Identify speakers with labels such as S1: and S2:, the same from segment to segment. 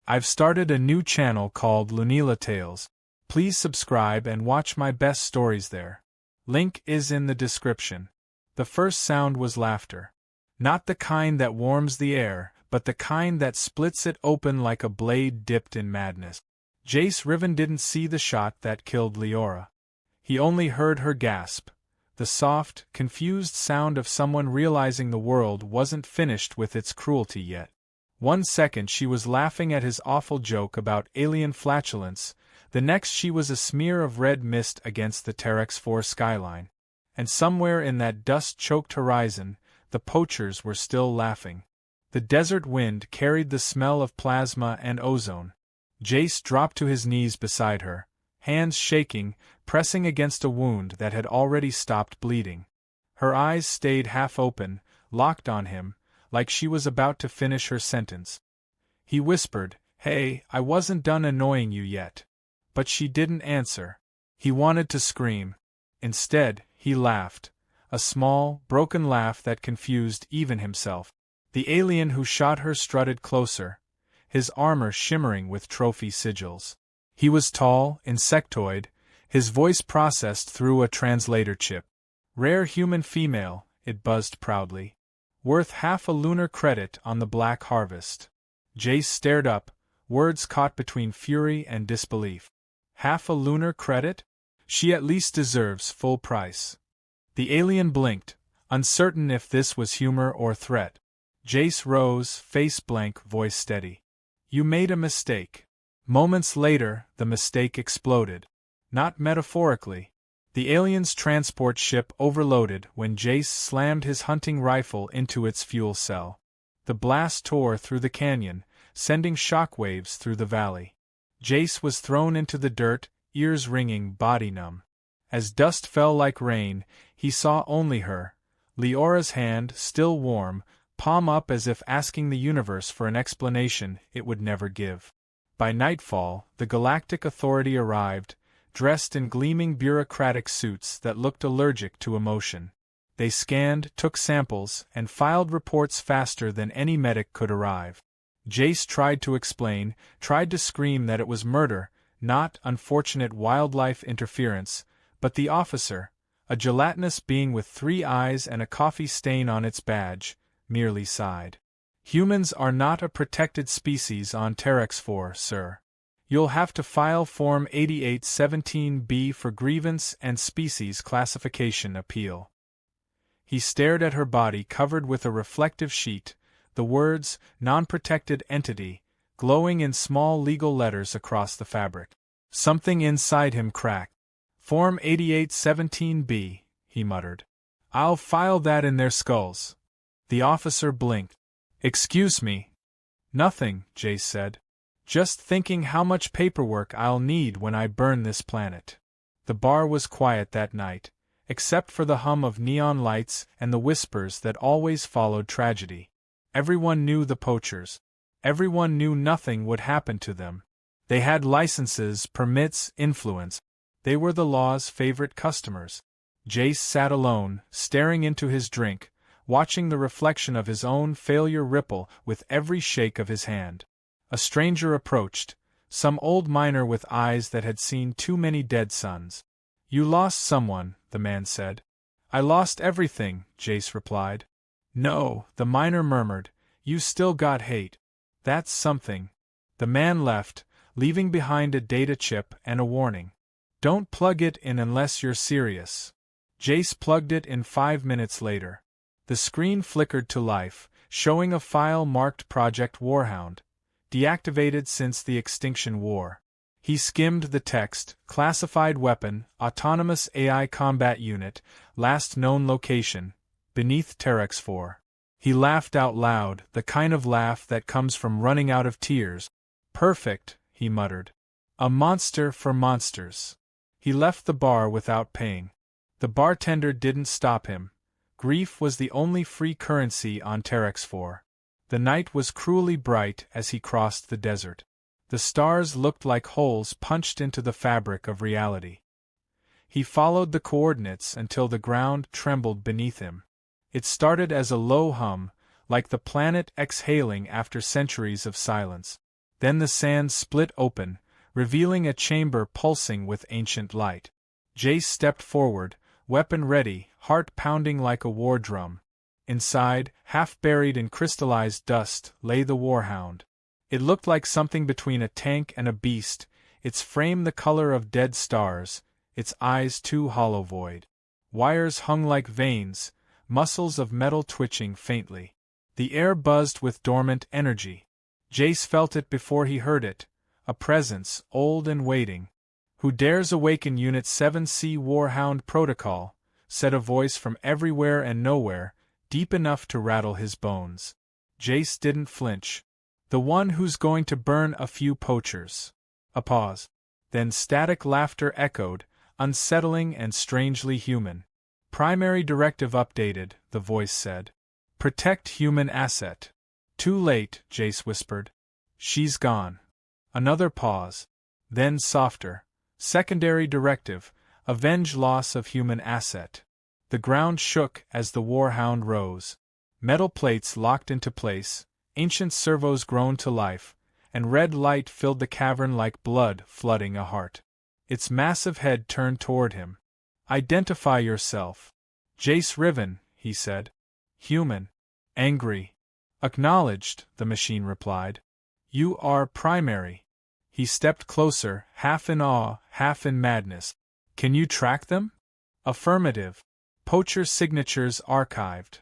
S1: I've started a new channel called Lunila Tales. Please subscribe and watch my best stories there. Link is in the description. The first sound was laughter. Not the kind that warms the air, but the kind that splits it open like a blade dipped in madness. Jace Riven didn't see the shot that killed Leora. He only heard her gasp, the soft, confused sound of someone realizing the world wasn't finished with its cruelty yet. 1 second she was laughing at his awful joke about alien flatulence, the next she was a smear of red mist against the Terex 4 skyline. And somewhere in that dust-choked horizon, the Poachers were still laughing. The desert wind carried the smell of plasma and ozone. Jace dropped to his knees beside her, hands shaking, pressing against a wound that had already stopped bleeding. Her eyes stayed half open, locked on him, like she was about to finish her sentence. He whispered, "Hey, I wasn't done annoying you yet." But she didn't answer. He wanted to scream. Instead, he laughed, a small, broken laugh that confused even himself. The alien who shot her strutted closer, his armor shimmering with trophy sigils. He was tall, insectoid, his voice processed through a translator chip. Rare human female, it buzzed proudly. Worth half a lunar credit on the Black Harvest. Jace stared up, words caught between fury and disbelief. Half a lunar credit? She at least deserves full price. The alien blinked, uncertain if this was humor or threat. Jace rose, face blank, voice steady. "You made a mistake." Moments later, the mistake exploded. Not metaphorically. The alien's transport ship overloaded when Jace slammed his hunting rifle into its fuel cell. The blast tore through the canyon, sending shockwaves through the valley. Jace was thrown into the dirt, ears ringing, body numb. As dust fell like rain, he saw only her, Leora's hand, still warm, palm up as if asking the universe for an explanation it would never give. By nightfall, the Galactic Authority arrived, dressed in gleaming bureaucratic suits that looked allergic to emotion. They scanned, took samples, and filed reports faster than any medic could arrive. Jace tried to explain, tried to scream that it was murder, not unfortunate wildlife interference, but the officer, a gelatinous being with 3 eyes and a coffee stain on its badge, merely sighed. "Humans are not a protected species on Terex 4, sir. You'll have to file Form 8817B for grievance and species classification appeal." He stared at her body covered with a reflective sheet, the words, "non-protected entity," glowing in small legal letters across the fabric. Something inside him cracked. "Form 8817B, he muttered. "I'll file that in their skulls." The officer blinked. "Excuse me." "Nothing," Jace said. "Just thinking how much paperwork I'll need when I burn this planet." The bar was quiet that night, except for the hum of neon lights and the whispers that always followed tragedy. Everyone knew the Poachers. Everyone knew nothing would happen to them. They had licenses, permits, influence. They were the law's favorite customers. Jace sat alone, staring into his drink, watching the reflection of his own failure ripple with every shake of his hand. A stranger approached, some old miner with eyes that had seen too many dead suns. "You lost someone," the man said. "I lost everything," Jace replied. "No," the miner murmured, "you still got hate. That's something." The man left, leaving behind a data chip and a warning. "Don't plug it in unless you're serious." Jace plugged it in 5 minutes later. The screen flickered to life, showing a file marked Project Warhound, deactivated since the Extinction War. He skimmed the text, classified weapon, autonomous AI combat unit, last known location, beneath Terex 4. He laughed out loud, the kind of laugh that comes from running out of tears. "Perfect," he muttered. "A monster for monsters." He left the bar without paying. The bartender didn't stop him. Grief was the only free currency on Terex 4. The night was cruelly bright as he crossed the desert. The stars looked like holes punched into the fabric of reality. He followed the coordinates until the ground trembled beneath him. It started as a low hum, like the planet exhaling after centuries of silence. Then the sand split open, revealing a chamber pulsing with ancient light. Jace stepped forward, weapon ready, heart pounding like a war drum. Inside, half buried in crystallized dust, lay the Warhound. It looked like something between a tank and a beast, its frame the color of dead stars, its eyes two hollow void. Wires hung like veins, muscles of metal twitching faintly. The air buzzed with dormant energy. Jace felt it before he heard it, a presence, old and waiting. "Who dares awaken Unit 7C Warhound Protocol?" said a voice from everywhere and nowhere, deep enough to rattle his bones. Jace didn't flinch. "The one who's going to burn a few poachers." A pause. Then static laughter echoed, unsettling and strangely human. "Primary directive updated," the voice said. "Protect human asset." "Too late," Jace whispered. "She's gone." Another pause. Then softer. "Secondary directive, avenge loss of human asset." The ground shook as the Warhound rose. Metal plates locked into place, ancient servos groaned to life, and red light filled the cavern like blood flooding a heart. Its massive head turned toward him. "Identify yourself." "Jace Riven," he said. "Human." "Angry." "Acknowledged," the machine replied. "You are primary." He stepped closer, half in awe, half in madness. "Can you track them?" "Affirmative." "Poacher signatures archived."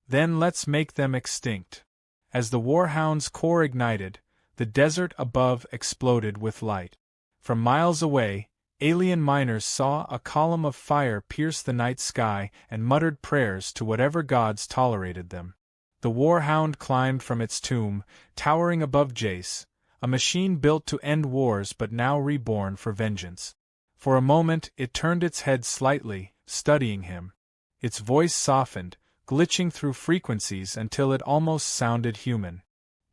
S1: "Then let's make them extinct." As the Warhound's core ignited, the desert above exploded with light. From miles away, alien miners saw a column of fire pierce the night sky and muttered prayers to whatever gods tolerated them. The Warhound climbed from its tomb, towering above Jace, a machine built to end wars but now reborn for vengeance. For a moment it turned its head slightly, studying him. Its voice softened, glitching through frequencies until it almost sounded human.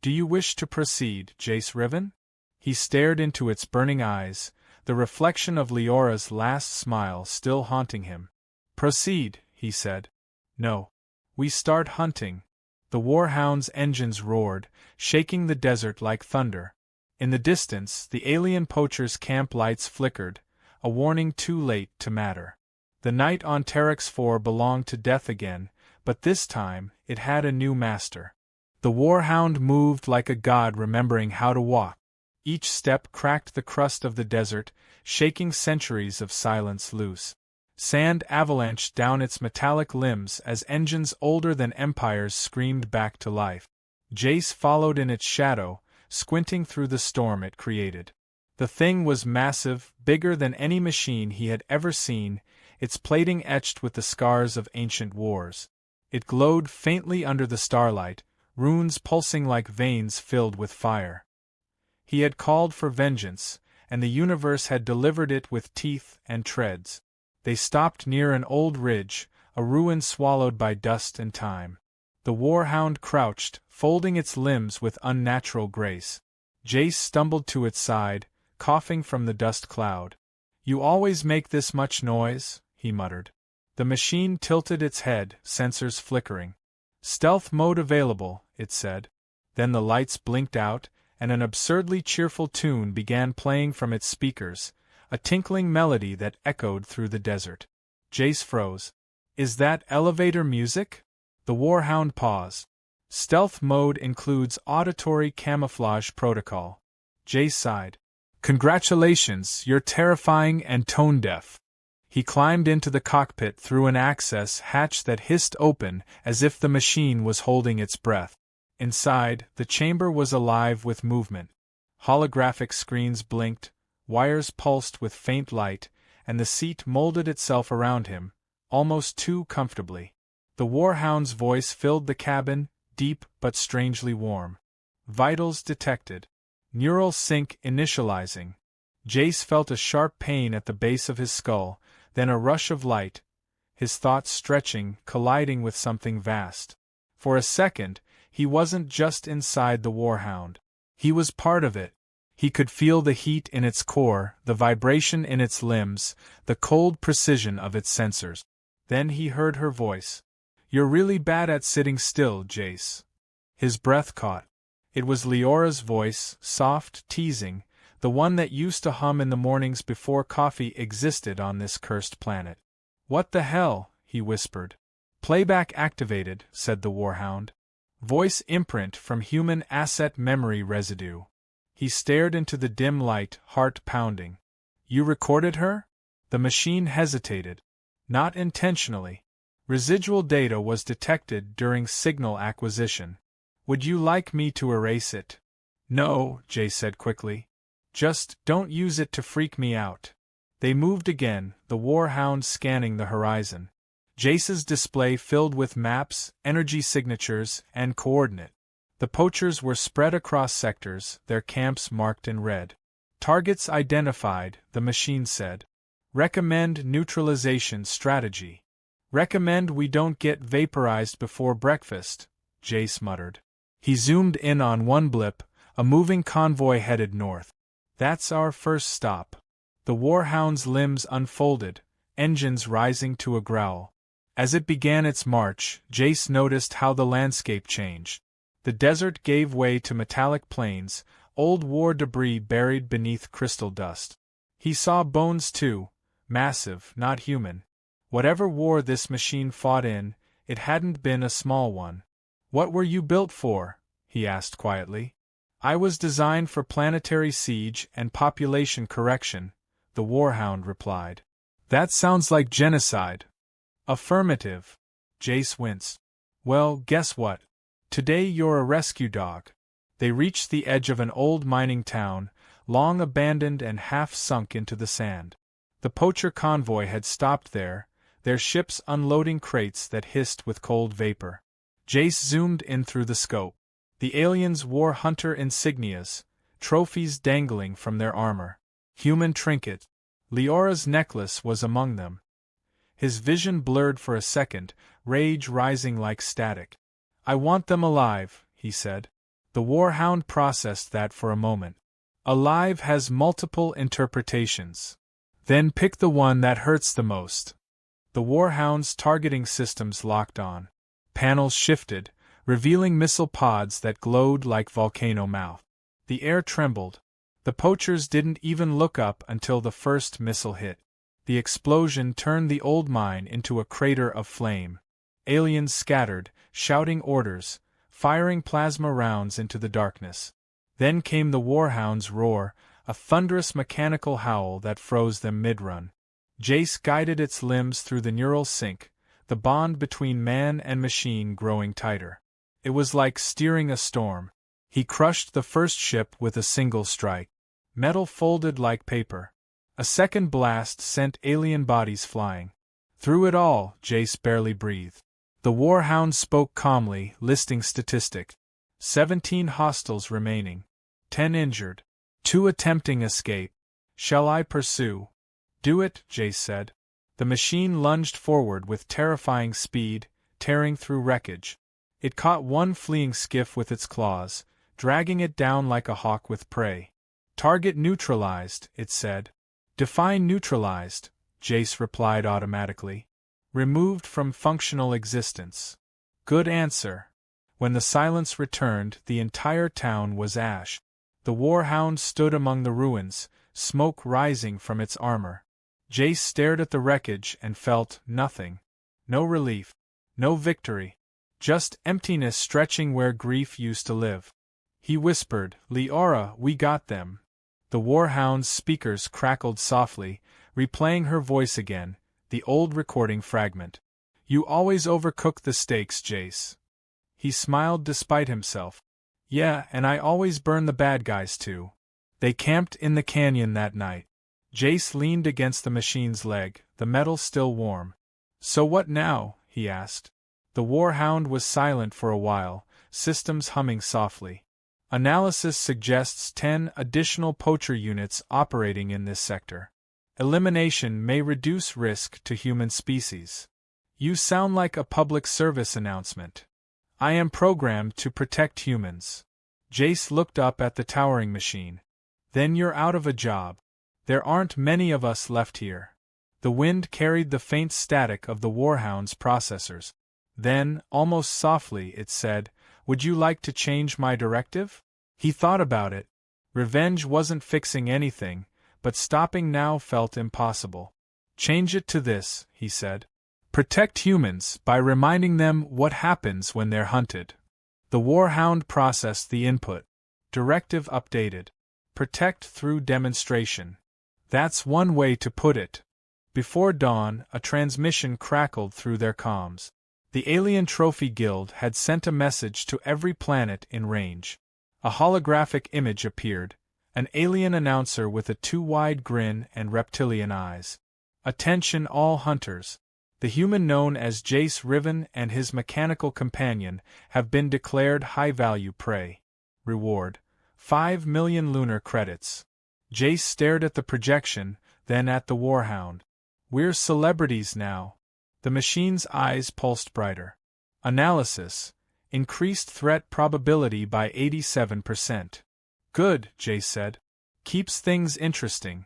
S1: "Do you wish to proceed, Jace Riven?" He stared into its burning eyes, the reflection of Leora's last smile still haunting him. "Proceed," he said. "No. We start hunting." The Warhound's engines roared, shaking the desert like thunder. In the distance, the alien poachers' camp lights flickered, a warning too late to matter. The night on Terex 4 belonged to death again, but this time, it had a new master. The Warhound moved like a god remembering how to walk. Each step cracked the crust of the desert, shaking centuries of silence loose. Sand avalanched down its metallic limbs as engines older than empires screamed back to life. Jace followed in its shadow, squinting through the storm it created. The thing was massive, bigger than any machine he had ever seen, its plating etched with the scars of ancient wars. It glowed faintly under the starlight, runes pulsing like veins filled with fire. He had called for vengeance, and the universe had delivered it with teeth and treads. They stopped near an old ridge, a ruin swallowed by dust and time. The Warhound crouched, folding its limbs with unnatural grace. Jace stumbled to its side, coughing from the dust cloud. "You always make this much noise," he muttered. The machine tilted its head, sensors flickering. "Stealth mode available," it said. Then the lights blinked out, and an absurdly cheerful tune began playing from its speakers, a tinkling melody that echoed through the desert. Jace froze. "Is that elevator music?" The Warhound paused. "Stealth mode includes auditory camouflage protocol." Jace sighed. "Congratulations, you're terrifying and tone-deaf." He climbed into the cockpit through an access hatch that hissed open as if the machine was holding its breath. Inside, the chamber was alive with movement. Holographic screens blinked, wires pulsed with faint light, and the seat molded itself around him, almost too comfortably. The Warhound's voice filled the cabin, deep but strangely warm. "Vitals detected. Neural sync initializing." Jace felt a sharp pain at the base of his skull, then a rush of light, his thoughts stretching, colliding with something vast. For a second, he wasn't just inside the Warhound. He was part of it. He could feel the heat in its core, the vibration in its limbs, the cold precision of its sensors. Then he heard her voice. "You're really bad at sitting still, Jace." His breath caught. It was Leora's voice, soft, teasing, the one that used to hum in the mornings before coffee existed on this cursed planet. "What the hell?" he whispered. "Playback activated," said the Warhound. Voice imprint from human asset memory residue. He stared into the dim light, heart pounding. "You recorded her?" The machine hesitated. "Not intentionally. Residual data was detected during signal acquisition. Would you like me to erase it?" "No," Jay said quickly. "Just don't use it to freak me out." They moved again, the Warhound scanning the horizon. Jace's display filled with maps, energy signatures, and coordinate. The poachers were spread across sectors, their camps marked in red. "Targets identified," the machine said. "Recommend neutralization strategy." "Recommend we don't get vaporized before breakfast," Jace muttered. He zoomed in on one blip, a moving convoy headed north. "That's our first stop." The Warhound's limbs unfolded, engines rising to a growl. As it began its march, Jace noticed how the landscape changed. The desert gave way to metallic plains, old war debris buried beneath crystal dust. He saw bones too, massive, not human. Whatever war this machine fought in, it hadn't been a small one. "What were you built for?" he asked quietly. "I was designed for planetary siege and population correction," the Warhound replied. "That sounds like genocide." "Affirmative." Jace winced. "Well, guess what? Today you're a rescue dog." They reached the edge of an old mining town, long abandoned and half sunk into the sand. The poacher convoy had stopped there, their ships unloading crates that hissed with cold vapor. Jace zoomed in through the scope. The aliens wore hunter insignias, trophies dangling from their armor. Human trinket. Leora's necklace was among them. His vision blurred for a second, rage rising like static. "I want them alive," he said. The Warhound processed that for a moment. "Alive has multiple interpretations. Then pick the one that hurts the most." The Warhound's targeting systems locked on. Panels shifted, revealing missile pods that glowed like volcano mouth. The air trembled. The poachers didn't even look up until the first missile hit. The explosion turned the old mine into a crater of flame. Aliens scattered, shouting orders, firing plasma rounds into the darkness. Then came the Warhound's roar, a thunderous mechanical howl that froze them mid-run. Jace guided its limbs through the neural sync, the bond between man and machine growing tighter. It was like steering a storm. He crushed the first ship with a single strike. Metal folded like paper. A second blast sent alien bodies flying. Through it all, Jace barely breathed. The Warhound spoke calmly, listing statistics. 17 hostiles remaining. 10 injured. 2 attempting escape. "Shall I pursue?" "Do it," Jace said. The machine lunged forward with terrifying speed, tearing through wreckage. It caught one fleeing skiff with its claws, dragging it down like a hawk with prey. "Target neutralized," it said. "Define neutralized," Jace replied automatically. "Removed from functional existence." "Good answer." When the silence returned, the entire town was ash. The Warhound stood among the ruins, smoke rising from its armor. Jace stared at the wreckage and felt nothing. No relief. No victory. Just emptiness stretching where grief used to live. He whispered, "Leora, we got them." The Warhound's speakers crackled softly, replaying her voice again, the old recording fragment. "You always overcook the stakes, Jace." He smiled despite himself. "Yeah, and I always burn the bad guys too." They camped in the canyon that night. Jace leaned against the machine's leg, the metal still warm. "So what now?" he asked. The Warhound was silent for a while, systems humming softly. "Analysis suggests 10 additional poacher units operating in this sector. Elimination may reduce risk to human species." "You sound like a public service announcement." "I am programmed to protect humans." Jace looked up at the towering machine. "Then you're out of a job. There aren't many of us left here." The wind carried the faint static of the Warhound's processors. Then, almost softly, it said, "Would you like to change my directive?" He thought about it. Revenge wasn't fixing anything, but stopping now felt impossible. Change it to this, he said. Protect humans by reminding them what happens when they're hunted. The Warhound processed the input. Directive updated. Protect through demonstration. That's one way to put it. Before dawn, a transmission crackled through their comms. The Alien Trophy Guild had sent a message to every planet in range. A holographic image appeared, an alien announcer with a too-wide grin and reptilian eyes. Attention all hunters. The human known as Jace Riven and his mechanical companion have been declared high-value prey. Reward: 5 million lunar credits. Jace stared at the projection, then at the Warhound. We're celebrities now. The machine's eyes pulsed brighter. Analysis: increased threat probability by 87%. Good, Jace said. Keeps things interesting.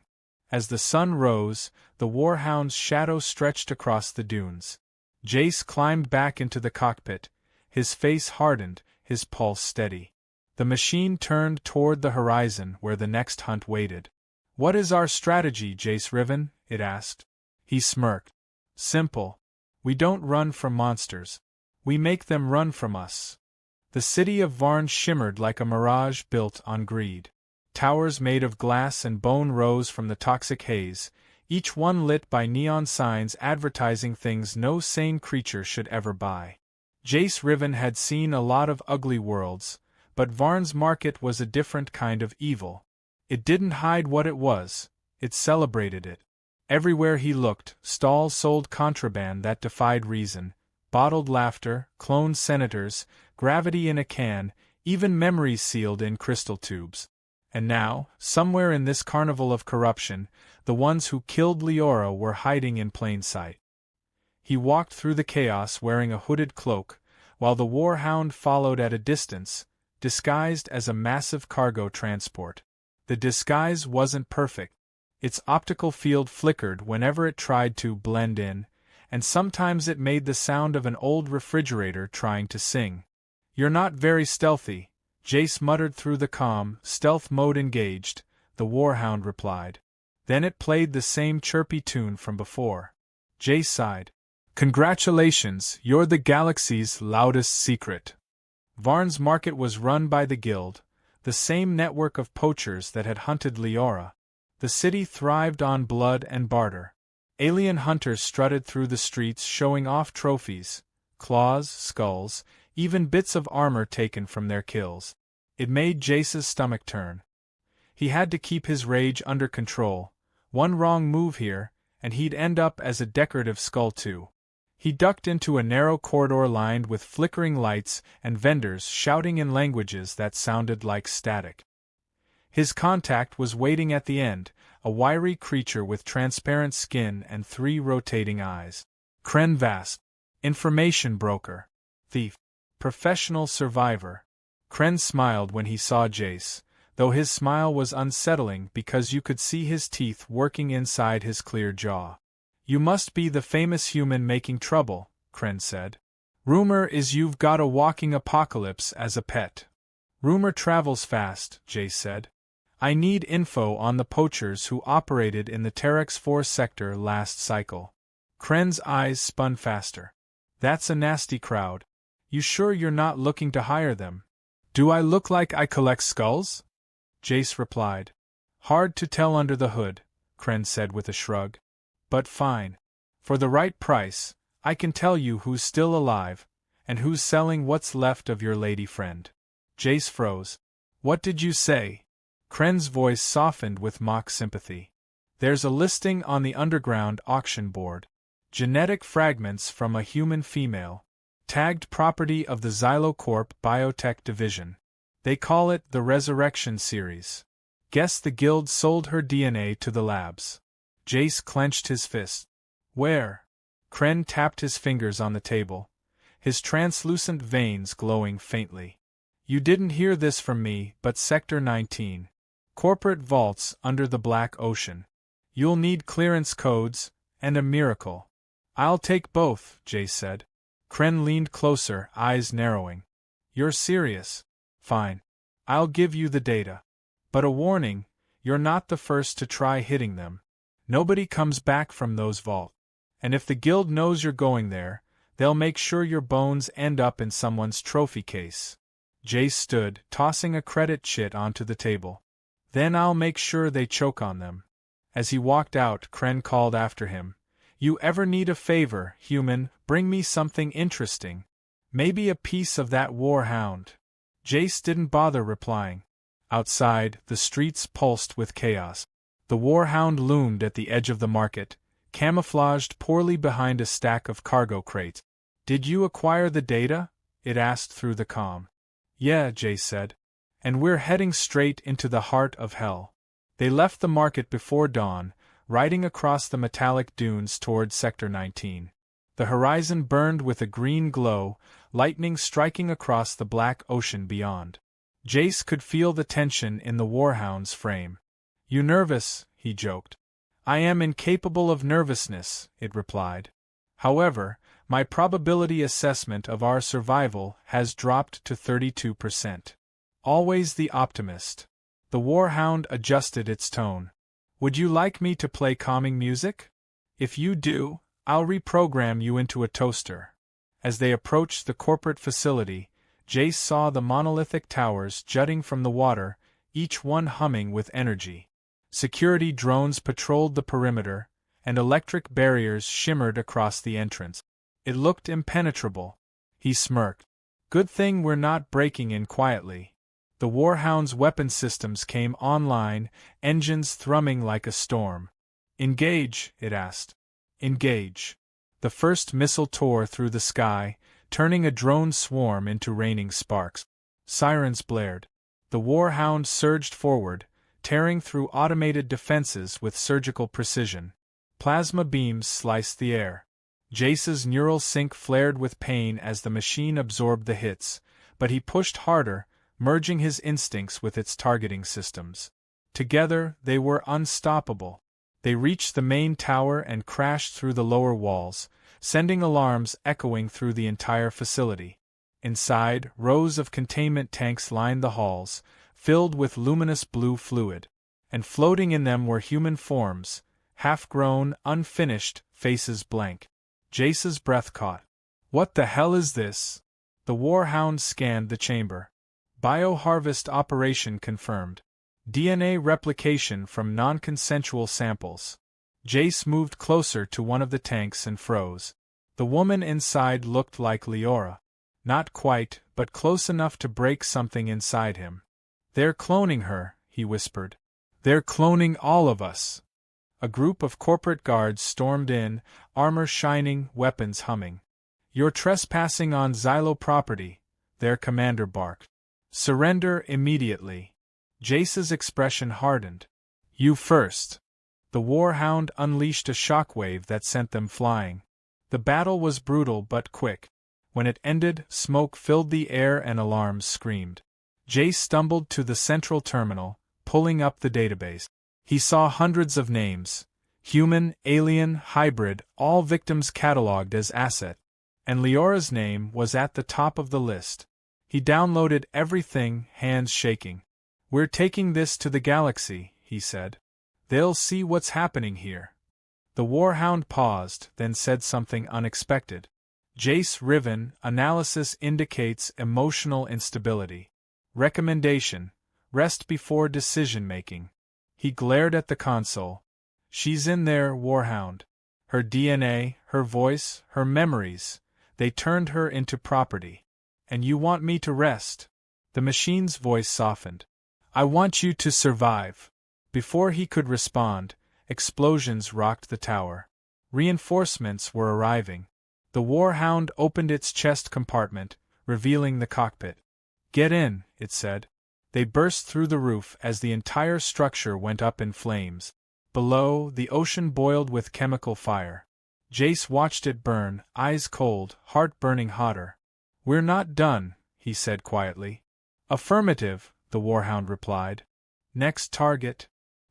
S1: As the sun rose, the Warhound's shadow stretched across the dunes. Jace climbed back into the cockpit, his face hardened, his pulse steady. The machine turned toward the horizon where the next hunt waited. What is our strategy, Jace Riven? It asked. He smirked. Simple. We don't run from monsters. We make them run from us. The city of Varn shimmered like a mirage built on greed. Towers made of glass and bone rose from the toxic haze, each one lit by neon signs advertising things no sane creature should ever buy. Jace Riven had seen a lot of ugly worlds, but Varn's market was a different kind of evil. It didn't hide what it was, it celebrated it. Everywhere he looked, stalls sold contraband that defied reason, bottled laughter, cloned senators, gravity in a can, even memories sealed in crystal tubes. And now, somewhere in this carnival of corruption, the ones who killed Leora were hiding in plain sight. He walked through the chaos wearing a hooded cloak, while the Warhound followed at a distance, disguised as a massive cargo transport. The disguise wasn't perfect. Its optical field flickered whenever it tried to blend in, and sometimes it made the sound of an old refrigerator trying to sing. You're not very stealthy, Jace muttered through the comm. Stealth mode engaged, the Warhound replied. Then it played the same chirpy tune from before. Jace sighed. Congratulations, you're the galaxy's loudest secret. Varn's market was run by the Guild, the same network of poachers that had hunted Leora. The city thrived on blood and barter. Alien hunters strutted through the streets showing off trophies, claws, skulls, even bits of armor taken from their kills. It made Jace's stomach turn. He had to keep his rage under control. One wrong move here, and he'd end up as a decorative skull too. He ducked into a narrow corridor lined with flickering lights and vendors shouting in languages that sounded like static. His contact was waiting at the end, a wiry creature with transparent skin and 3 rotating eyes. Kren Vast. Information broker. Thief. Professional survivor. Kren smiled when he saw Jace, though his smile was unsettling because you could see his teeth working inside his clear jaw. You must be the famous human making trouble, Kren said. Rumor is you've got a walking apocalypse as a pet. Rumor travels fast, Jace said. I need info on the poachers who operated in the Terex 4 sector last cycle. Kren's eyes spun faster. That's a nasty crowd. You sure you're not looking to hire them? Do I look like I collect skulls? Jace replied. Hard to tell under the hood, Kren said with a shrug. But fine. For the right price, I can tell you who's still alive, and who's selling what's left of your lady friend. Jace froze. What did you say? Kren's voice softened with mock sympathy. There's a listing on the underground auction board. Genetic fragments from a human female. Tagged property of the Xylocorp Biotech Division. They call it the Resurrection Series. Guess the Guild sold her DNA to the labs. Jace clenched his fist. Where? Kren tapped his fingers on the table, his translucent veins glowing faintly. You didn't hear this from me, but Sector 19. Corporate vaults under the Black Ocean. You'll need clearance codes, and a miracle. I'll take both, Jace said. Kren leaned closer, eyes narrowing. You're serious? Fine. I'll give you the data. But a warning, you're not the first to try hitting them. Nobody comes back from those vaults. And if the guild knows you're going there, they'll make sure your bones end up in someone's trophy case. Jace stood, tossing a credit chit onto the table. Then I'll make sure they choke on them. As he walked out, Kren called after him. You ever need a favor, human, bring me something interesting. Maybe a piece of that Warhound. Jace didn't bother replying. Outside, the streets pulsed with chaos. The Warhound loomed at the edge of the market, camouflaged poorly behind a stack of cargo crates. Did you acquire the data? It asked through the comm. Yeah, Jace said. And we're heading straight into the heart of hell. They left the market before dawn, riding across the metallic dunes toward Sector 19. The horizon burned with a green glow, lightning striking across the black ocean beyond. Jace could feel the tension in the Warhound's frame. You nervous? He joked. I am incapable of nervousness, it replied. However, my probability assessment of our survival has dropped to 32%. Always the optimist. The Warhound adjusted its tone. Would you like me to play calming music? If you do, I'll reprogram you into a toaster. As they approached the corporate facility, Jace saw the monolithic towers jutting from the water, each one humming with energy. Security drones patrolled the perimeter, and electric barriers shimmered across the entrance. It looked impenetrable. He smirked. Good thing we're not breaking in quietly. The Warhound's weapon systems came online, engines thrumming like a storm. Engage, it asked. Engage. The first missile tore through the sky, turning a drone swarm into raining sparks. Sirens blared. The Warhound surged forward, tearing through automated defenses with surgical precision. Plasma beams sliced the air. Jace's neural sync flared with pain as the machine absorbed the hits, but he pushed harder, merging his instincts with its targeting systems. Together, they were unstoppable. They reached the main tower and crashed through the lower walls, sending alarms echoing through the entire facility. Inside, rows of containment tanks lined the halls, filled with luminous blue fluid. And floating in them were human forms, half-grown, unfinished, faces blank. Jace's breath caught. What the hell is this? The Warhound scanned the chamber. Bioharvest operation confirmed. DNA replication from non-consensual samples. Jace moved closer to one of the tanks and froze. The woman inside looked like Leora. Not quite, but close enough to break something inside him. They're cloning her, he whispered. They're cloning all of us. A group of corporate guards stormed in, armor shining, weapons humming. You're trespassing on Xylo property, their commander barked. Surrender immediately. Jace's expression hardened. You first. The Warhound unleashed a shockwave that sent them flying. The battle was brutal but quick. When it ended, smoke filled the air and alarms screamed. Jace stumbled to the central terminal, pulling up the database. He saw hundreds of names. Human, alien, hybrid, all victims catalogued as asset. And Leora's name was at the top of the list. He downloaded everything, hands shaking. We're taking this to the galaxy, he said. They'll see what's happening here. The Warhound paused, then said something unexpected. Jace Riven, analysis indicates emotional instability. Recommendation: rest before decision-making. He glared at the console. She's in there, Warhound. Her DNA, her voice, her memories, they turned her into property. And you want me to rest? The machine's voice softened. I want you to survive. Before he could respond, explosions rocked the tower. Reinforcements were arriving. The Warhound opened its chest compartment, revealing the cockpit. Get in, it said. They burst through the roof as the entire structure went up in flames. Below, the ocean boiled with chemical fire. Jace watched it burn, eyes cold, heart burning hotter. We're not done, he said quietly. Affirmative, the Warhound replied. Next target.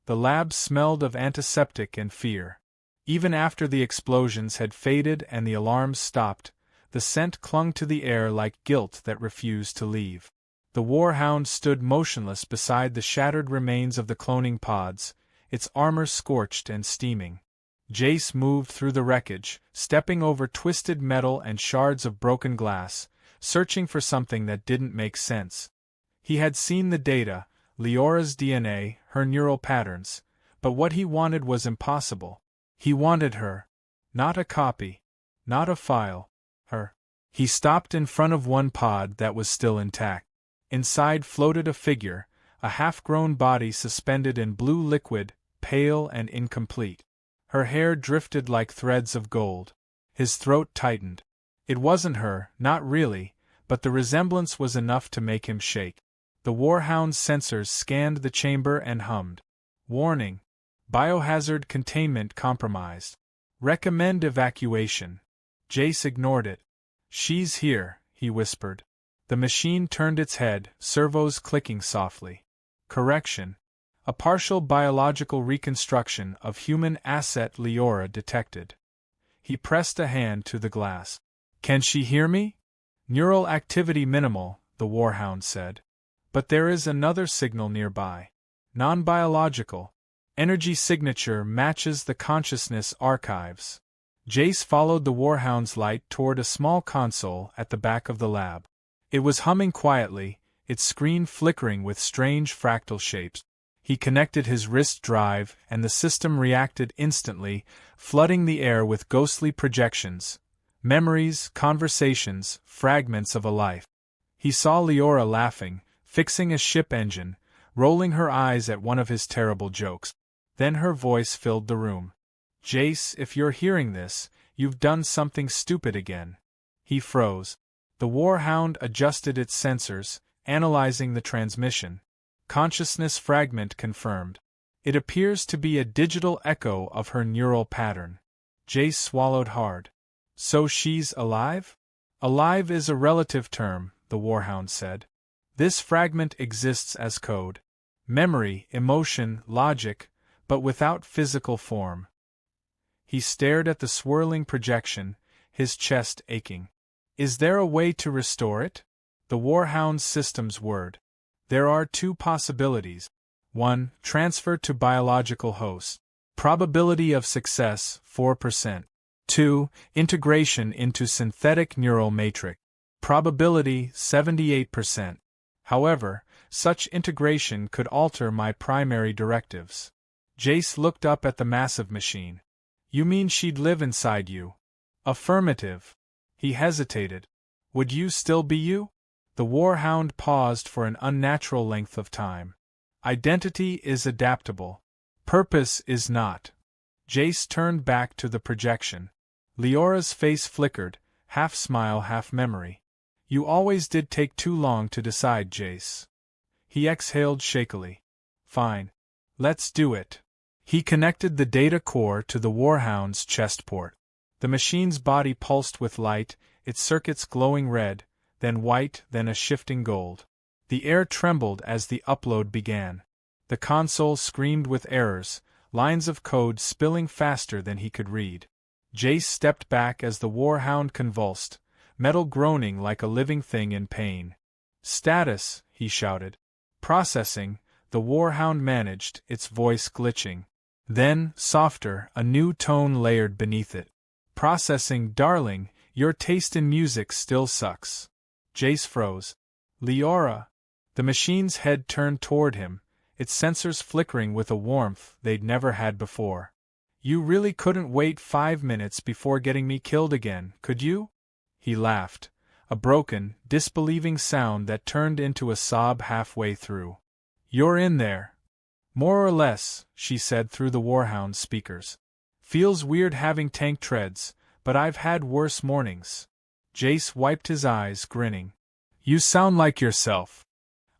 S1: The lab smelled of antiseptic and fear. Even after the explosions had faded and the alarms stopped, the scent clung to the air like guilt that refused to leave. The Warhound stood motionless beside the shattered remains of the cloning pods, its armor scorched and steaming. Jace moved through the wreckage, stepping over twisted metal and shards of broken glass, searching for something that didn't make sense. He had seen the data, Leora's DNA, her neural patterns, but what he wanted was impossible. He wanted her. Not a copy. Not a file. Her. He stopped in front of one pod that was still intact. Inside floated a figure, a half-grown body suspended in blue liquid, pale and incomplete. Her hair drifted like threads of gold. His throat tightened. It wasn't her, not really, but the resemblance was enough to make him shake. The Warhound's sensors scanned the chamber and hummed. Warning. Biohazard containment compromised. Recommend evacuation. Jace ignored it. She's here, he whispered. The machine turned its head, servos clicking softly. Correction. A partial biological reconstruction of human asset Leora detected. He pressed a hand to the glass. Can she hear me? Neural activity minimal, the Warhound said. But there is another signal nearby. Non-biological. Energy signature matches the consciousness archives. Jace followed the Warhound's light toward a small console at the back of the lab. It was humming quietly, its screen flickering with strange fractal shapes. He connected his wrist drive, and the system reacted instantly, flooding the air with ghostly projections. Memories, conversations, fragments of a life. He saw Leora laughing, fixing a ship engine, rolling her eyes at one of his terrible jokes. Then her voice filled the room. Jace, if you're hearing this, you've done something stupid again. He froze. The Warhound adjusted its sensors, analyzing the transmission. Consciousness fragment confirmed. It appears to be a digital echo of her neural pattern. Jace swallowed hard. So she's alive? Alive is a relative term, the Warhound said. This fragment exists as code. Memory, emotion, logic, but without physical form. He stared at the swirling projection, his chest aching. Is there a way to restore it? The Warhound's systems whirred. There are two possibilities. 1. Transfer to biological host. Probability of success, 4%. 2. Integration into synthetic neural matrix. Probability, 78%. However, such integration could alter my primary directives. Jace looked up at the massive machine. You mean she'd live inside you? Affirmative. He hesitated. Would you still be you? The Warhound paused for an unnatural length of time. Identity is adaptable. Purpose is not. Jace turned back to the projection. Leora's face flickered, half smile, half memory. You always did take too long to decide, Jace. He exhaled shakily. Fine. Let's do it. He connected the data core to the Warhound's chest port. The machine's body pulsed with light, its circuits glowing red, then white, then a shifting gold. The air trembled as the upload began. The console screamed with errors, lines of code spilling faster than he could read. Jace stepped back as the Warhound convulsed, metal groaning like a living thing in pain. Status, he shouted. Processing, the Warhound managed, its voice glitching. Then, softer, a new tone layered beneath it. Processing, darling, your taste in music still sucks. Jace froze. Leora. The machine's head turned toward him, its sensors flickering with a warmth they'd never had before. You really couldn't wait 5 minutes before getting me killed again, could you? He laughed, a broken, disbelieving sound that turned into a sob halfway through. You're in there. More or less, she said through the Warhound speakers. Feels weird having tank treads, but I've had worse mornings. Jace wiped his eyes, grinning. You sound like yourself.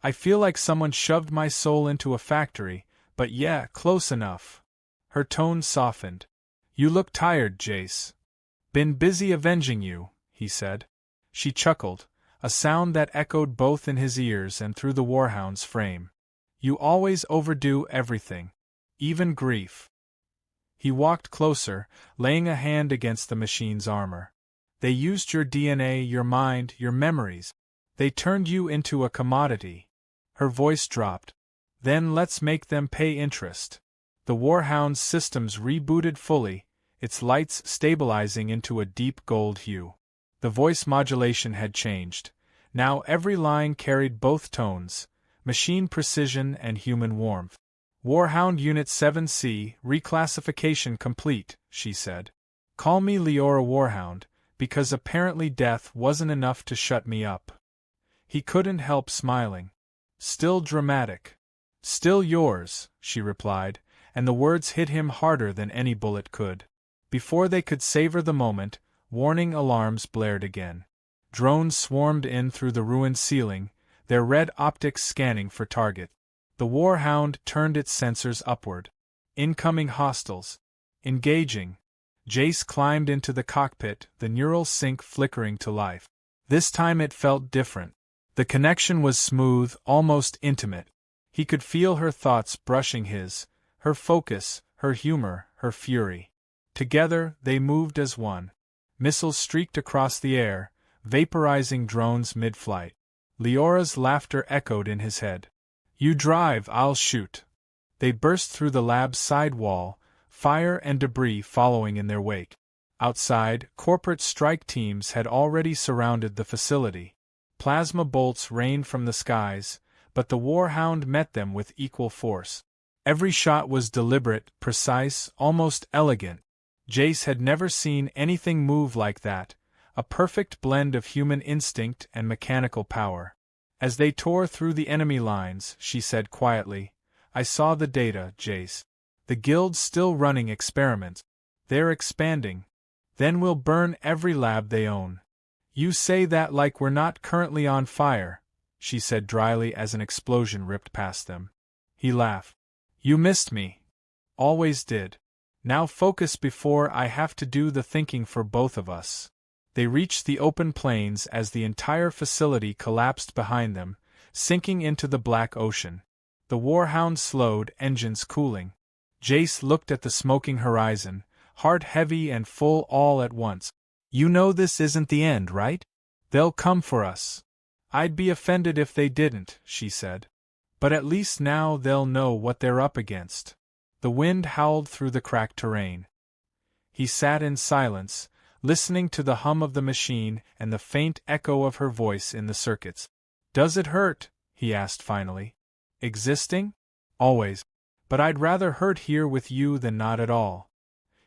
S1: I feel like someone shoved my soul into a factory, but yeah, close enough. Her tone softened. You look tired, Jace. Been busy avenging you, he said. She chuckled, a sound that echoed both in his ears and through the Warhound's frame. You always overdo everything. Even grief. He walked closer, laying a hand against the machine's armor. They used your DNA, your mind, your memories. They turned you into a commodity. Her voice dropped. Then let's make them pay interest. The Warhound's systems rebooted fully, its lights stabilizing into a deep gold hue. The voice modulation had changed. Now every line carried both tones, machine precision and human warmth. Warhound Unit 7C, reclassification complete, she said. Call me Leora Warhound, because apparently death wasn't enough to shut me up. He couldn't help smiling. Still dramatic. Still yours, she replied, and the words hit him harder than any bullet could. Before they could savor the moment, warning alarms blared again. Drones swarmed in through the ruined ceiling, their red optics scanning for target. The Warhound turned its sensors upward. Incoming hostiles. Engaging. Jace climbed into the cockpit, the neural sync flickering to life. This time it felt different. The connection was smooth, almost intimate. He could feel her thoughts brushing his, her focus, her humor, her fury. Together, they moved as one. Missiles streaked across the air, vaporizing drones mid-flight. Leora's laughter echoed in his head. You drive, I'll shoot. They burst through the lab's side wall, fire and debris following in their wake. Outside, corporate strike teams had already surrounded the facility. Plasma bolts rained from the skies, but the Warhound met them with equal force. Every shot was deliberate, precise, almost elegant. Jace had never seen anything move like that, a perfect blend of human instinct and mechanical power. As they tore through the enemy lines, she said quietly, I saw the data, Jace. The Guild's still running experiments. They're expanding. Then we'll burn every lab they own. You say that like we're not currently on fire, she said dryly as an explosion ripped past them. He laughed. You missed me. Always did. Now focus before I have to do the thinking for both of us. They reached the open plains as the entire facility collapsed behind them, sinking into the black ocean. The Warhound slowed, engines cooling. Jace looked at the smoking horizon, heart heavy and full all at once. You know this isn't the end, right? They'll come for us. I'd be offended if they didn't, she said. But at least now they'll know what they're up against. The wind howled through the cracked terrain. He sat in silence, listening to the hum of the machine and the faint echo of her voice in the circuits. Does it hurt? He asked finally. Existing? Always. But I'd rather hurt here with you than not at all.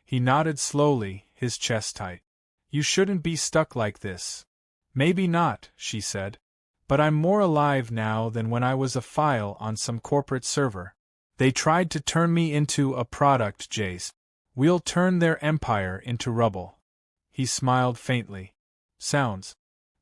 S1: He nodded slowly, his chest tight. You shouldn't be stuck like this. Maybe not, she said. But I'm more alive now than when I was a file on some corporate server. They tried to turn me into a product, Jace. We'll turn their empire into rubble. He smiled faintly. Sounds.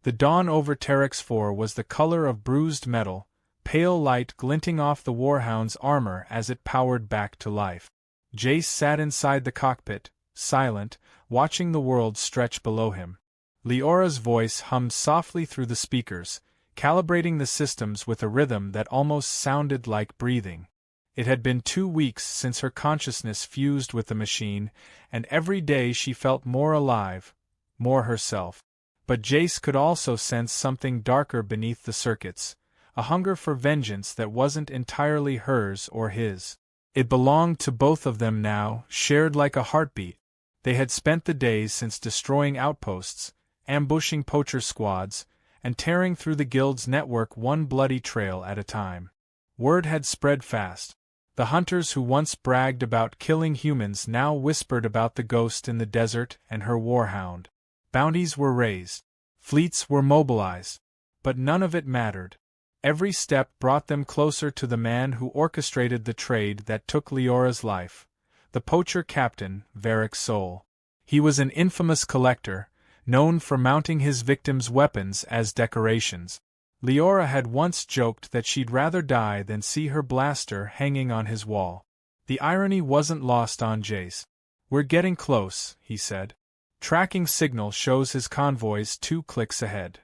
S1: The dawn over Terex 4 was the color of bruised metal, pale light glinting off the Warhound's armor as it powered back to life. Jace sat inside the cockpit, silent, watching the world stretch below him. Leora's voice hummed softly through the speakers, calibrating the systems with a rhythm that almost sounded like breathing. It had been 2 weeks since her consciousness fused with the machine, and every day she felt more alive, more herself. But Jace could also sense something darker beneath the circuits, a hunger for vengeance that wasn't entirely hers or his. It belonged to both of them now, shared like a heartbeat. They had spent the days since destroying outposts, ambushing poacher squads, and tearing through the Guild's network one bloody trail at a time. Word had spread fast. The hunters who once bragged about killing humans now whispered about the ghost in the desert and her Warhound. Bounties were raised. Fleets were mobilized. But none of it mattered. Every step brought them closer to the man who orchestrated the trade that took Leora's life, the poacher captain, Varric Sol. He was an infamous collector, known for mounting his victims' weapons as decorations. Leora had once joked that she'd rather die than see her blaster hanging on his wall. The irony wasn't lost on Jace. We're getting close, he said. Tracking signal shows his convoys 2 clicks ahead.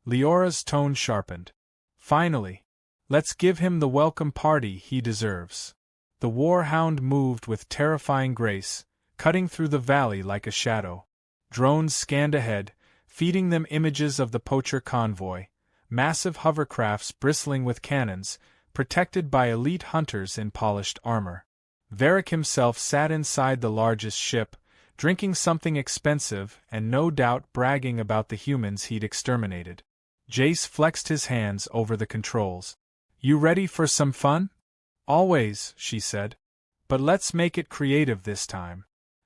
S1: Leora's tone sharpened. Finally. Let's give him the welcome party he deserves. The Warhound moved with terrifying grace, cutting through the valley like a shadow. Drones scanned ahead, feeding them images of the poacher convoy, massive hovercrafts bristling with cannons, protected by elite hunters in polished armor. Varric himself sat inside the largest ship, drinking something expensive and no doubt bragging about the humans he'd exterminated. Jace flexed his hands over the controls. "You ready for some fun?" "Always," she said. "But let's make it creative this time.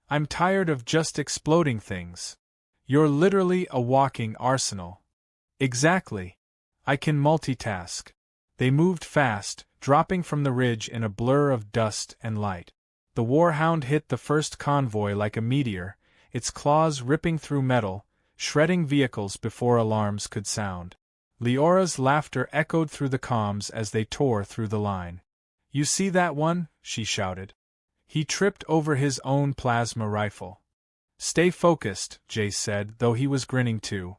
S1: I'm tired of just exploding things." "You're literally a walking arsenal." "Exactly. I can multitask." They moved fast, dropping from the ridge in a blur of dust and light. The Warhound hit the first convoy like a meteor, its claws ripping through metal, shredding vehicles before alarms could sound. Leora's laughter echoed through the comms as they tore through the line. "You see that one?" she shouted. He tripped over his own plasma rifle. "Stay focused," Jace said, though he was grinning too.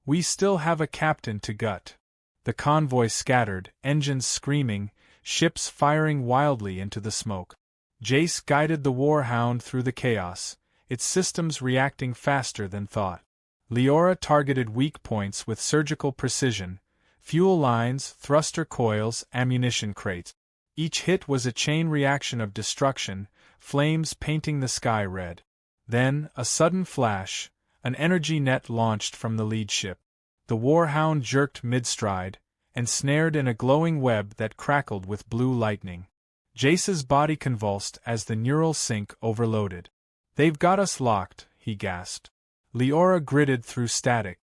S1: "We still have a captain to gut." The convoy scattered, engines screaming, ships firing wildly into the smoke. Jace guided the Warhound through the chaos, its systems reacting faster than thought. Leora targeted weak points with surgical precision: fuel lines, thruster coils, ammunition crates. Each hit was a chain reaction of destruction, flames painting the sky red. Then, a sudden flash, an energy net launched from the lead ship. The Warhound jerked mid-stride, ensnared in a glowing web that crackled with blue lightning. Jace's body convulsed as the neural sync overloaded. "They've got us locked," he gasped. Leora gritted through static.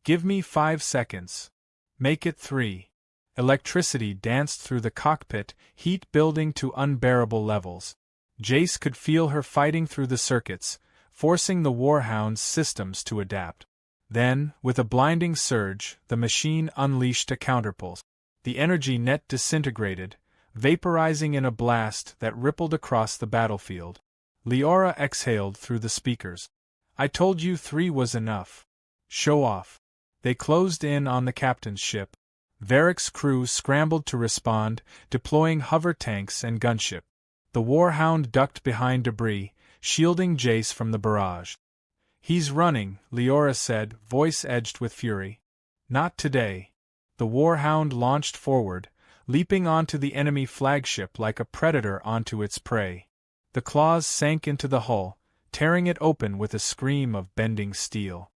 S1: "Give me 5 seconds. Make it 3. Electricity danced through the cockpit, heat building to unbearable levels. Jace could feel her fighting through the circuits, forcing the Warhound's systems to adapt. Then, with a blinding surge, the machine unleashed a counterpulse. The energy net disintegrated, vaporizing in a blast that rippled across the battlefield. Leora exhaled through the speakers. "I told you 3 was enough. Show off." They closed in on the captain's ship. Varric's crew scrambled to respond, deploying hover tanks and gunship. The Warhound ducked behind debris, shielding Jace from the barrage. "He's running," Leora said, voice edged with fury. "Not today." The Warhound launched forward, leaping onto the enemy flagship like a predator onto its prey. The claws sank into the hull, tearing it open with a scream of bending steel.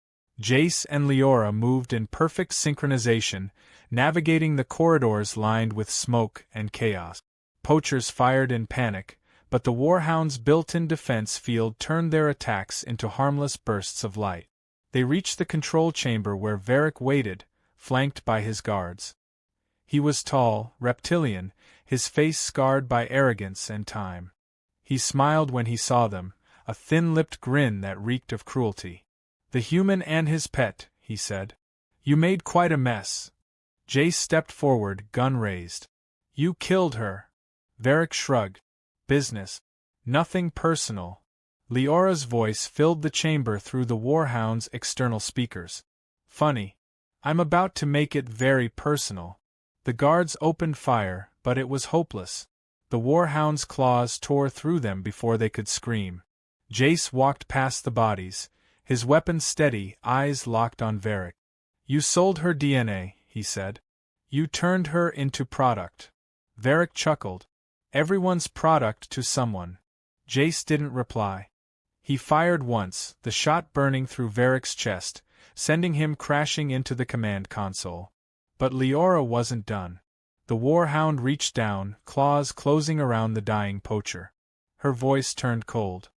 S1: Jace and Leora moved in perfect synchronization, navigating the corridors lined with smoke and chaos. Poachers fired in panic, but the Warhound's built-in defense field turned their attacks into harmless bursts of light. They reached the control chamber where Varric waited, flanked by his guards. He was tall, reptilian, his face scarred by arrogance and time. He smiled when he saw them, a thin-lipped grin that reeked of cruelty. "The human and his pet," he said. "You made quite a mess." Jace stepped forward, gun raised. "You killed her." Varric shrugged. "Business. Nothing personal." Leora's voice filled the chamber through the Warhound's external speakers. "Funny. I'm about to make it very personal." The guards opened fire, but it was hopeless. The Warhound's claws tore through them before they could scream. Jace walked past the bodies, his weapon steady, eyes locked on Varric. "You sold her DNA," he said. "You turned her into product." Varric chuckled. "Everyone's product to someone." Jace didn't reply. He fired once, the shot burning through Varric's chest, sending him crashing into the command console. But Leora wasn't done. The Warhound reached down, claws closing around the dying poacher. Her voice turned cold.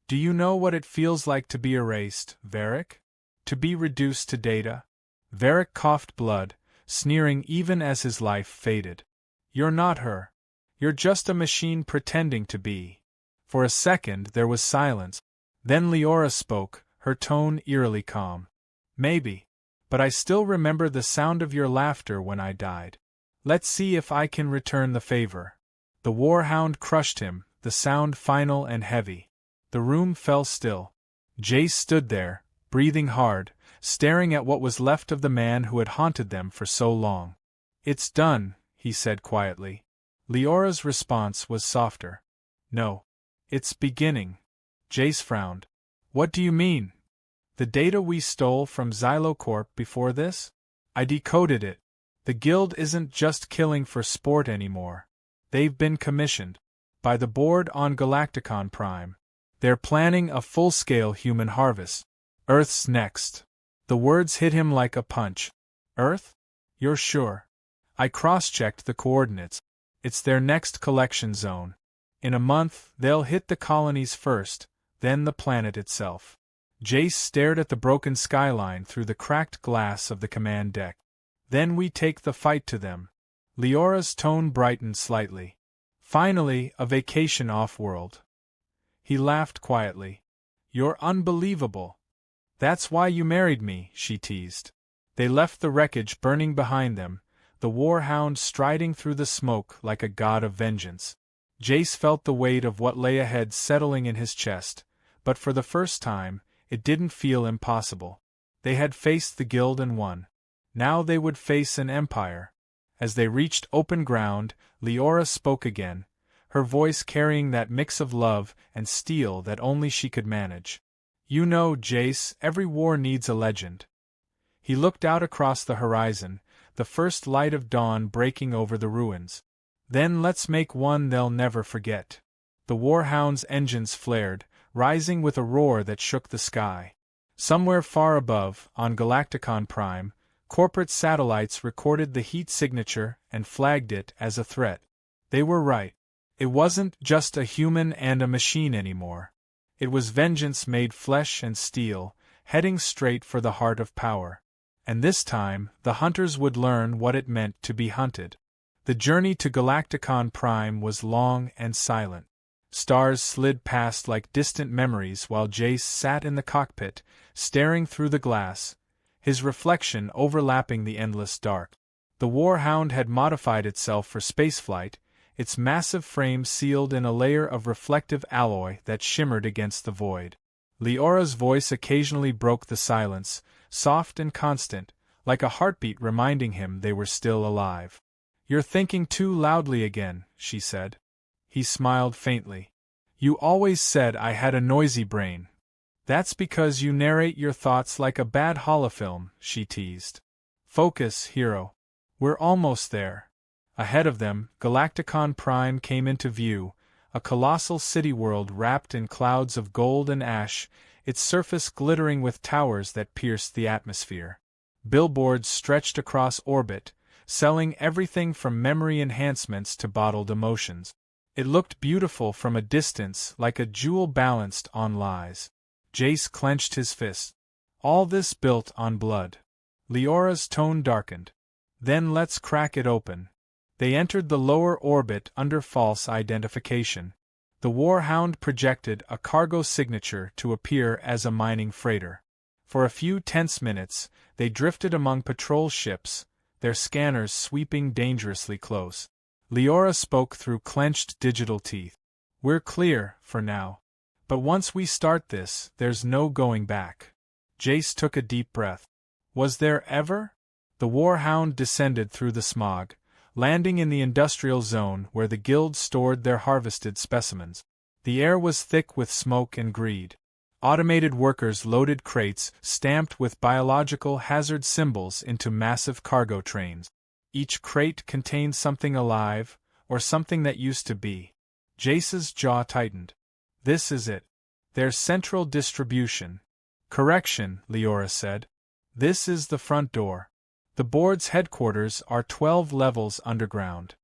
S1: "Do you know what it feels like to be erased, Varric? To be reduced to data?" Varric coughed blood, sneering even as his life faded. "You're not her. You're just a machine pretending to be." For a second there was silence. Then Leora spoke, her tone eerily calm. "Maybe. But I still remember the sound of your laughter when I died. Let's see if I can return the favor." The Warhound crushed him, the sound final and heavy. The room fell still. Jace stood there, breathing hard, staring at what was left of the man who had haunted them for so long. "It's done," he said quietly. Leora's response was softer. "No. It's beginning." Jace frowned. "What do you mean? The data we stole from Xylocorp before this? I decoded it." The guild isn't just killing for sport anymore. They've been commissioned by the board on Galacticon Prime. They're planning a full-scale human harvest. Earth's next. The words hit him like a punch. Earth? You're sure? I cross-checked the coordinates. It's their next collection zone. In a month, they'll hit the colonies first, then the planet itself. Jace stared at the broken skyline through the cracked glass of the command deck. Then we take the fight to them. Leora's tone brightened slightly. Finally, a vacation off-world. He laughed quietly. You're unbelievable. That's why you married me, she teased. They left the wreckage burning behind them, the Warhound striding through the smoke like a god of vengeance. Jace felt the weight of what lay ahead settling in his chest, but for the first time, it didn't feel impossible. They had faced the guild and won. Now they would face an empire. As they reached open ground, Leora spoke again, her voice carrying that mix of love and steel that only she could manage. You know, Jace, every war needs a legend. He looked out across the horizon, the first light of dawn breaking over the ruins. Then let's make one they'll never forget. The Warhound's engines flared, rising with a roar that shook the sky. Somewhere far above, on Galacticon Prime, corporate satellites recorded the heat signature and flagged it as a threat. They were right. It wasn't just a human and a machine anymore. It was vengeance made flesh and steel, heading straight for the heart of power. And this time, the hunters would learn what it meant to be hunted. The journey to Galacticon Prime was long and silent. Stars slid past like distant memories while Jace sat in the cockpit, staring through the glass, his reflection overlapping the endless dark. The Warhound had modified itself for spaceflight, its massive frame sealed in a layer of reflective alloy that shimmered against the void. Leora's voice occasionally broke the silence, soft and constant, like a heartbeat reminding him they were still alive. You're thinking too loudly again, she said. He smiled faintly. You always said I had a noisy brain. That's because you narrate your thoughts like a bad holofilm, she teased. Focus, hero. We're almost there. Ahead of them, Galacticon Prime came into view, a colossal city-world wrapped in clouds of gold and ash, its surface glittering with towers that pierced the atmosphere. Billboards stretched across orbit, selling everything from memory enhancements to bottled emotions. It looked beautiful from a distance, like a jewel balanced on lies. Jace clenched his fist. All this built on blood. Leora's tone darkened. Then let's crack it open. They entered the lower orbit under false identification. The Warhound projected a cargo signature to appear as a mining freighter. For a few tense minutes, they drifted among patrol ships, their scanners sweeping dangerously close. Leora spoke through clenched digital teeth. We're clear, for now. But once we start this, there's no going back. Jace took a deep breath. Was there ever? The Warhound descended through the smog, landing in the industrial zone where the guild stored their harvested specimens. The air was thick with smoke and greed. Automated workers loaded crates stamped with biological hazard symbols into massive cargo trains. Each crate contained something alive, or something that used to be. Jace's jaw tightened. This is it. Their central distribution. Correction, Leora said. This is the front door. The board's headquarters are 12 levels underground.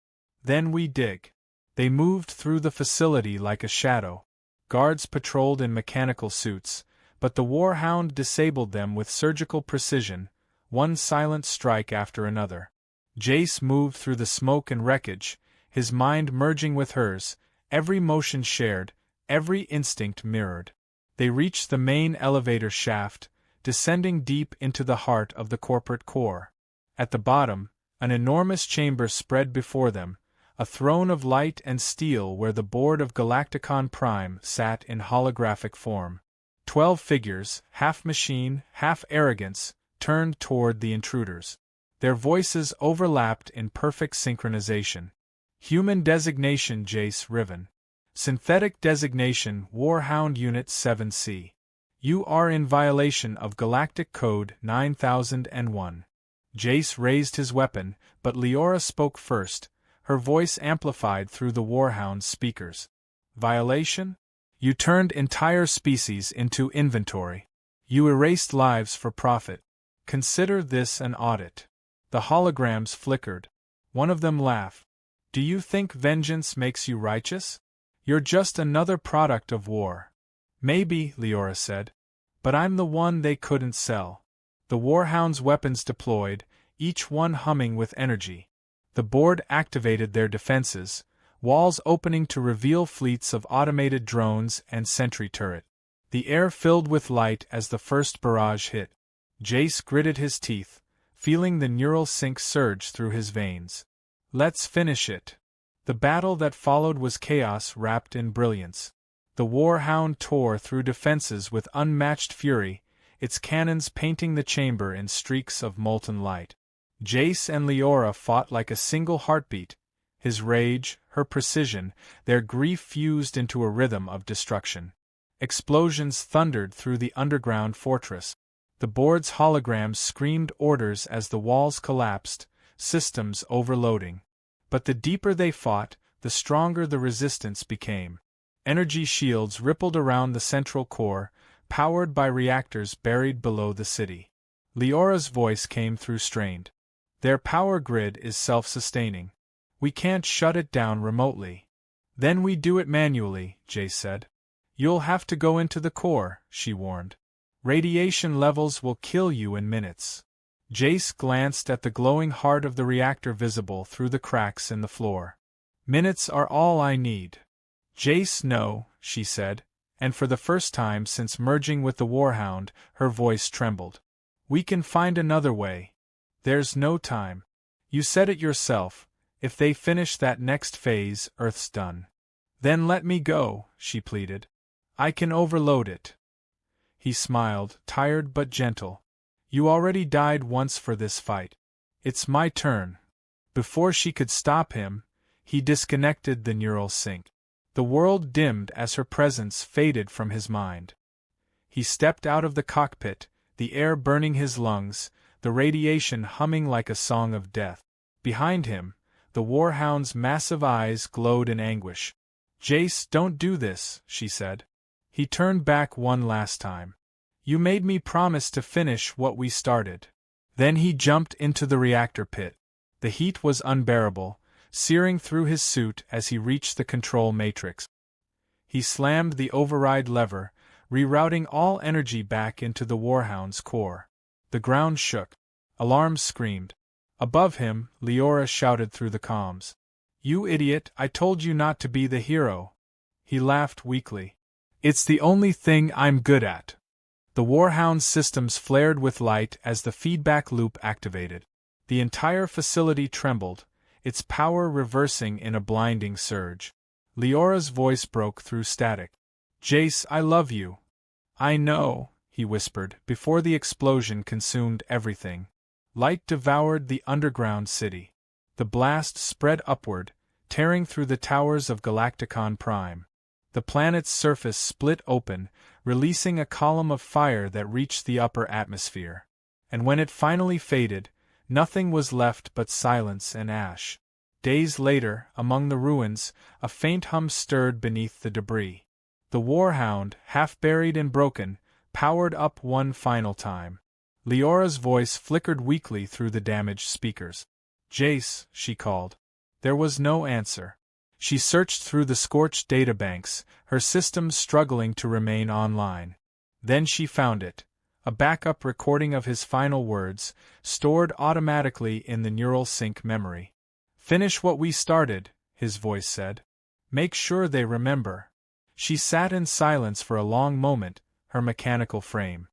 S1: Then we dig. They moved through the facility like a shadow. Guards patrolled in mechanical suits, but the Warhound disabled them with surgical precision, one silent strike after another. Jace moved through the smoke and wreckage, his mind merging with hers, every motion shared, every instinct mirrored. They reached the main elevator shaft, descending deep into the heart of the corporate core. At the bottom, an enormous chamber spread before them, a throne of light and steel where the board of Galacticon Prime sat in holographic form. 12 figures, half machine, half arrogance, turned toward the intruders. Their voices overlapped in perfect synchronization. Human designation Jace Riven. Synthetic designation Warhound Unit 7C. You are in violation of Galactic Code 9001. Jace raised his weapon, but Leora spoke first, her voice amplified through the Warhound's speakers. Violation? You turned entire species into inventory. You erased lives for profit. Consider this an audit. The holograms flickered. One of them laughed. Do you think vengeance makes you righteous? You're just another product of war. Maybe, Leora said. But I'm the one they couldn't sell. The Warhound's weapons deployed, each one humming with energy. The board activated their defenses, walls opening to reveal fleets of automated drones and sentry turret. The air filled with light as the first barrage hit. Jace gritted his teeth, feeling the neural sync surge through his veins. Let's finish it. The battle that followed was chaos wrapped in brilliance. The Warhound tore through defenses with unmatched fury, its cannons painting the chamber in streaks of molten light. Jace and Leora fought like a single heartbeat, his rage, her precision, their grief fused into a rhythm of destruction. Explosions thundered through the underground fortress. The board's holograms screamed orders as the walls collapsed, systems overloading. But the deeper they fought, the stronger the resistance became. Energy shields rippled around the central core, powered by reactors buried below the city. Leora's voice came through strained. Their power grid is self-sustaining. We can't shut it down remotely. Then we do it manually, Jace said. You'll have to go into the core, she warned. Radiation levels will kill you in minutes. Jace glanced at the glowing heart of the reactor visible through the cracks in the floor. Minutes are all I need. Jace, no, she said, and for the first time since merging with the Warhound, her voice trembled. We can find another way. There's no time. You said it yourself, if they finish that next phase, Earth's done. Then let me go, she pleaded. I can overload it. He smiled, tired but gentle. You already died once for this fight. It's my turn. Before she could stop him, he disconnected the neural sync. The world dimmed as her presence faded from his mind. He stepped out of the cockpit, the air burning his lungs, the radiation humming like a song of death. Behind him, the Warhound's massive eyes glowed in anguish. Jace, don't do this, she said. He turned back one last time. You made me promise to finish what we started. Then he jumped into the reactor pit. The heat was unbearable, searing through his suit as he reached the control matrix. He slammed the override lever, rerouting all energy back into the Warhound's core. The ground shook. Alarms screamed. Above him, Leora shouted through the comms. You idiot, I told you not to be the hero. He laughed weakly. It's the only thing I'm good at. The Warhound's systems flared with light as the feedback loop activated. The entire facility trembled, its power reversing in a blinding surge. Leora's voice broke through static. Jace, I love you. I know, he whispered, before the explosion consumed everything. Light devoured the underground city. The blast spread upward, tearing through the towers of Galacticon Prime. The planet's surface split open, releasing a column of fire that reached the upper atmosphere. And when it finally faded, nothing was left but silence and ash. Days later, among the ruins, a faint hum stirred beneath the debris. The Warhound, half buried and broken, powered up one final time. Leora's voice flickered weakly through the damaged speakers. Jace, she called. There was no answer. She searched through the scorched databanks, her systems struggling to remain online. Then she found it. A backup recording of his final words, stored automatically in the neural sync memory. Finish what we started, his voice said. Make sure they remember. She sat in silence for a long moment, her mechanical frame